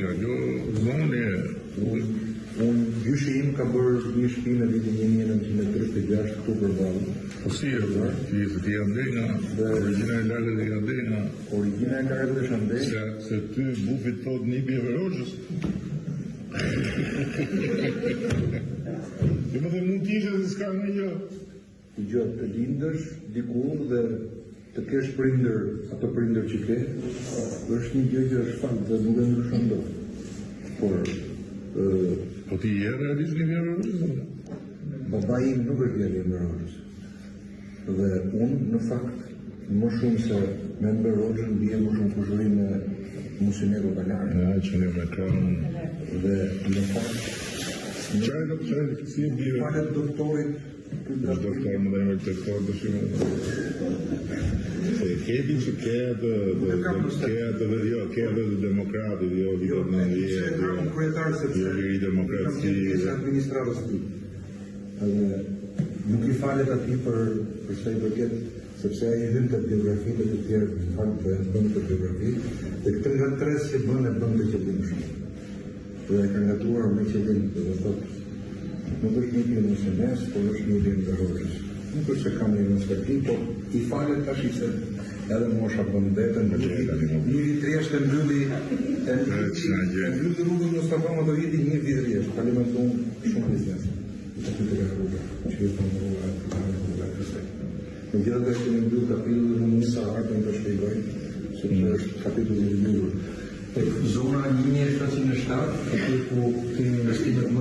ajo zone. Gjyshi im ka bërë një shtëpi në vitin 1936 këtu përballë. Po si e bërë? Ti ande nga origjina e lagët dhe ande nga Origjina e lagët dhe shande. Se ty bufit thot nipi e Verogjës. Dhe më dhe mund t'ishe se s'ka në gjë. I gjë të lindësh diku dhe të kesh prindër, ato prindër që ke, është një gjë që është fakt dhe nuk e ndryshon dot. Por po ti je realisht një Verogjës? Baba im nuk është vjerë i Verogjës. Dhe unë në fakt më shumë se me Verogjën bie më shumë kushëri me Musinero Balarë. Ja, që një me kranë. Dhe në fakt Qajnë si e bie? falet doktorit Është doktor më dhe emër doktor të shumë. Se keti që ke atë demokratit, jo kryetar sepse demokraci. administratës ti. Edhe nuk i falet atij për sa i përket sepse ai hyn te biografitë të tjerë, në fakt bën të biografi, dhe këtë nga tres që bën të qëllimshëm. Dhe ka ngatuar me qëllim, dhe thotë nuk është një në SMS, por është një në Verogjës. Nuk është se kam një në stërti, por i falet tash se edhe mosha bën vetën, një vit rjesht e mbylli rrugën në Stockholm ato viti, një vit rjesht, falimenton shumë biznes. Që i thonë rruga kësaj. Në gjithë dhe është një mbyll kapitulli në njësa artën të shpjegoj, sepse është kapitulli i mbyllur. Zona 1707, ku kemi investimet më